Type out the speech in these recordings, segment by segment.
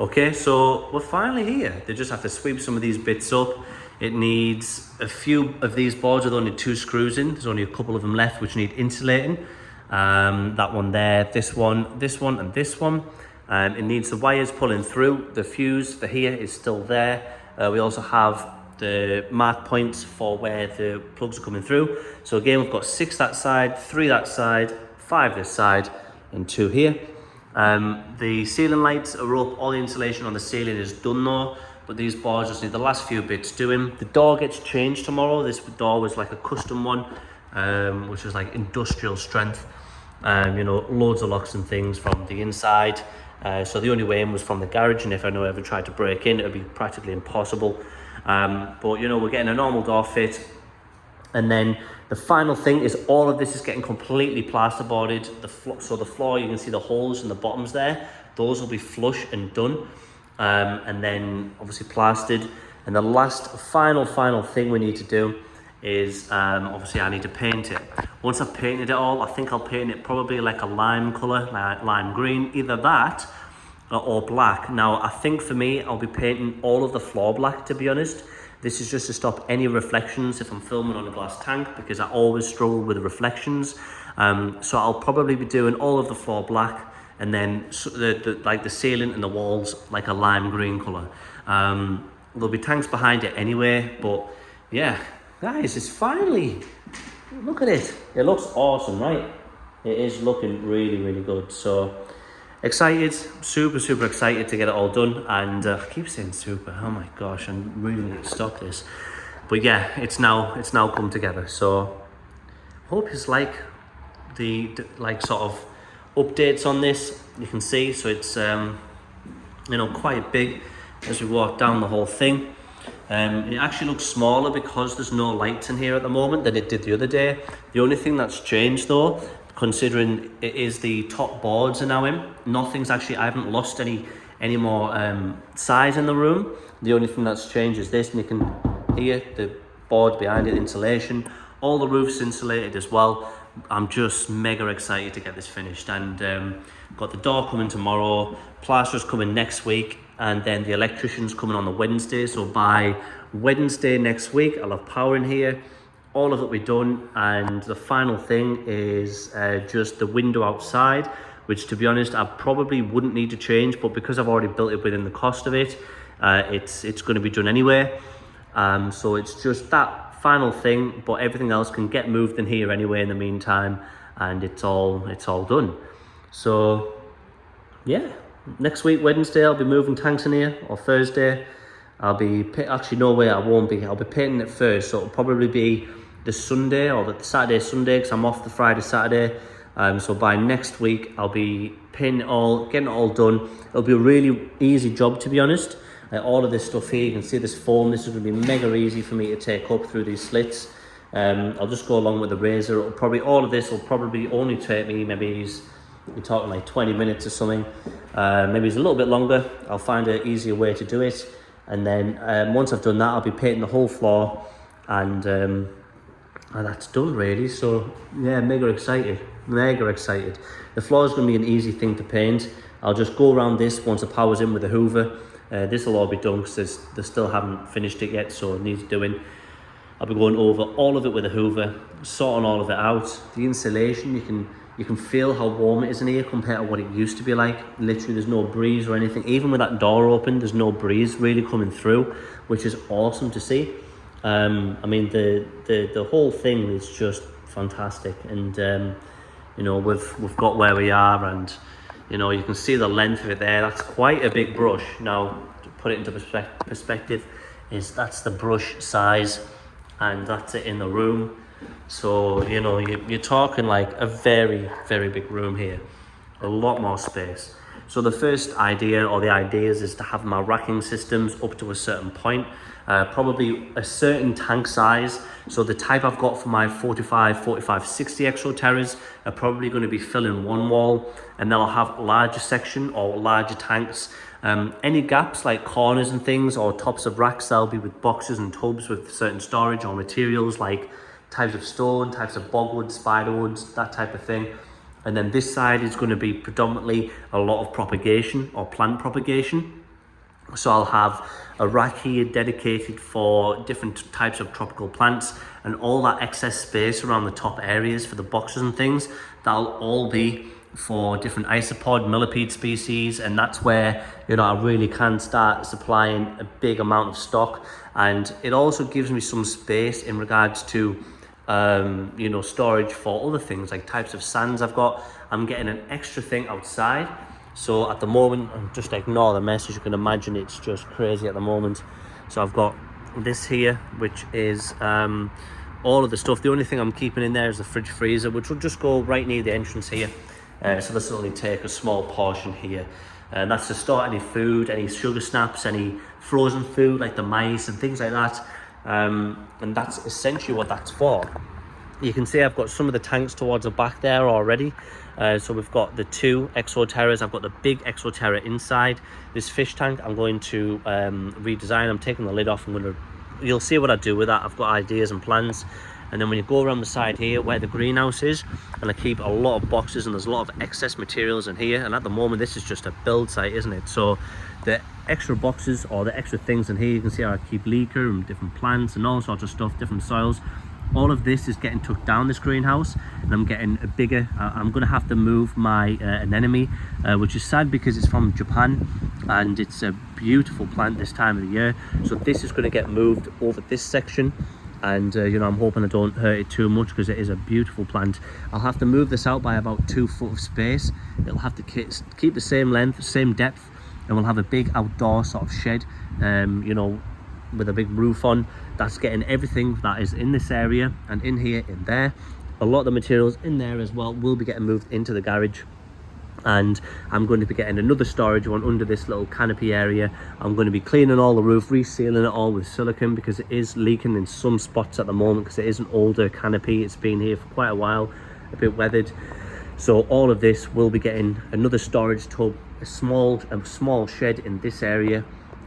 Okay, so we're finally here. They just have to sweep some of these bits up. It needs a few of these boards with only 2 screws in. There's only a couple of them left which need insulating. That one there, this one, and this one. It needs the wires pulling through. The fuse for here is still there. We also have the mark points for where the plugs are coming through. So again, we've got 6 that side, 3 that side, 5 this side, and 2 here. The ceiling lights are up. All the insulation on the ceiling is done though, but these boards just need the last few bits doing. The door gets changed tomorrow. This door was like a custom one, which was like industrial strength. You know, loads of locks and things from the inside. So the only way in was from the garage, and if I ever tried to break in, it would be practically impossible. But you know, we're getting a normal door fit. And then the final thing is all of this is getting completely plasterboarded. So the floor, you can see the holes in the bottoms there. Those will be flush and done. And then obviously plastered. And the last final thing we need to do is obviously I need to paint it. Once I've painted it all, I think I'll paint it probably like a lime color, like lime green, either that or black. Now, I think for me, I'll be painting all of the floor black, to be honest. This is just to stop any reflections if I'm filming on a glass tank, because I always struggle with the reflections. So I'll probably be doing all of the floor black, and then like the ceiling and the walls like a lime green color. There'll be tanks behind it anyway, but yeah, guys, it's finally, look at it. It looks awesome, right? It is looking really good. So excited, super excited to get it all done. And I keep saying super, oh my gosh, I really need to stop this. But yeah, it's now come together. So hope it's like the like sort of updates on this. You can see, so it's you know, quite big as we walk down the whole thing. It actually looks smaller because there's no lights in here at the moment than it did the other day. The only thing that's changed though, considering it is the top boards are now in, nothing's actually, I haven't lost any more size in the room. The only thing that's changed is this, and you can hear the board behind it, insulation. All the roof's insulated as well. I'm just mega excited to get this finished, and got the door coming tomorrow, plaster's coming next week, and then the electrician's coming on the Wednesday. So by Wednesday next week, I'll have power in here. All of it will be done, and the final thing is just the window outside, which, to be honest, I probably wouldn't need to change, but because I've already built it within the cost of it, it's going to be done anyway. So it's just that final thing, but everything else can get moved in here anyway in the meantime, and it's all done. So yeah, next week Wednesday I'll be moving tanks in here, or Thursday. I'll be actually no way I won't be. I'll be painting it first, so it'll probably be the Sunday or the Saturday Sunday, because I'm off the Friday Saturday. So by next week I'll be painting it all, getting it all done. It'll be a really easy job, to be honest. All of this stuff here, you can see this foam. This is going to be mega easy for me to take up through these slits. I'll just go along with the razor. All of this will probably only take me maybe, we're talking like 20 minutes or something. Maybe it's a little bit longer. I'll find an easier way to do it. And then once I've done that, I'll be painting the whole floor, and that's done really. So yeah, mega excited. The floor is going to be an easy thing to paint. I'll just go around this once the power's in with the hoover. This will all be done because they still haven't finished it yet, so it needs doing. I'll be going over all of it with a hoover, sorting all of it out. The insulation, you can feel how warm it is in here compared to what it used to be like. Literally, there's no breeze or anything. Even with that door open, there's no breeze really coming through, which is awesome to see. I mean, the whole thing is just fantastic, and you know, we've got where we are, and you know, you can see the length of it there. That's quite a big brush. Now, to put it into perspective, that's the brush size, and that's it in the room. So, you know, you're talking like a very big room here, a lot more space. So the first idea, or the ideas, is to have my racking systems up to a certain point, probably a certain tank size. So the type I've got for my 45-60 Exo Terras are probably going to be filling one wall, and they'll have a larger section or larger tanks. Any gaps like corners and things, or tops of racks, they'll be with boxes and tubs with certain storage or materials like types of stone, types of bogwood, spiderwoods, that type of thing. And then this side is going to be predominantly a lot of propagation or plant propagation. So I'll have a rack here dedicated for different types of tropical plants, and all that excess space around the top areas for the boxes and things, that'll all be for different isopod millipede species. And that's where, you know, I really can start supplying a big amount of stock. And it also gives me some space in regards to you know, storage for other things like types of sands I've got. I'm getting an extra thing outside. So at the moment, just ignore the mess. As you can imagine, it's just crazy at the moment. So I've got this here, which is all of the stuff. The only thing I'm keeping in there is the fridge freezer, which will just go right near the entrance here. So this will only take a small portion here. And that's to store any food, any sugar snaps, any frozen food like the mice and things like that. And that's essentially what that's for. You can see I've got some of the tanks towards the back there already. So we've got the 2 Exoterras. I've got the big Exoterra inside. This fish tank I'm going to redesign. I'm taking the lid off. You'll see what I do with that. I've got ideas and plans. And then when you go around the side here where the greenhouse is, and I keep a lot of boxes, and there's a lot of excess materials in here. And at the moment, this is just a build site, isn't it? So the extra boxes or the extra things in here, you can see how I keep leaker and different plants and all sorts of stuff, different soils. All of this is getting tucked down this greenhouse, and I'm getting a bigger, I'm going to have to move my anemone, which is sad because it's from Japan and it's a beautiful plant this time of the year. So this is going to get moved over this section, and you know, I'm hoping I don't hurt it too much because it is a beautiful plant. I'll have to move this out by about 2 foot of space. It'll have to keep the same length, same depth, and we'll have a big outdoor sort of shed, you know, with a big roof on. That's getting everything that is in this area and in here, in there. A lot of the materials in there as well will be getting moved into the garage. And I'm going to be getting another storage one under this little canopy area. I'm going to be cleaning all the roof, resealing it all with silicone because it is leaking in some spots at the moment because it is an older canopy. It's been here for quite a while, a bit weathered. So all of this will be getting another storage tub, a small shed in this area.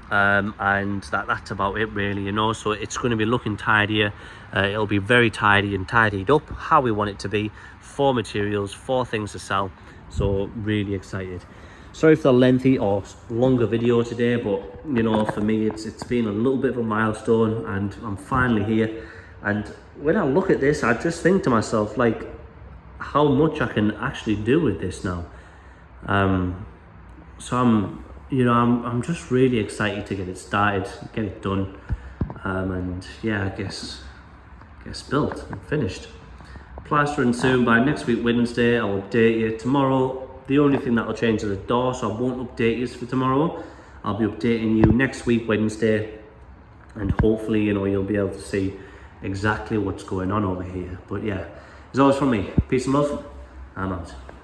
And that's about it really, you know. So it's going to be looking tidier. It'll be very tidy and tidied up how we want it to be, for materials, for things to sell. So really excited. Sorry for the lengthy or longer video today, but you know, for me it's been a little bit of a milestone and I'm finally here. And when I look at this, I just think to myself, like, how much I can actually do with this now. So I'm just really excited to get it started, get it done, and yeah, I guess built and finished. Plastering soon. By next week Wednesday I'll update you. Tomorrow the only thing that will change is the door, so I won't update you for tomorrow. I'll be updating you next week Wednesday, and hopefully, you know, you'll be able to see exactly what's going on over here. But yeah, as always from me, peace and love, I'm out.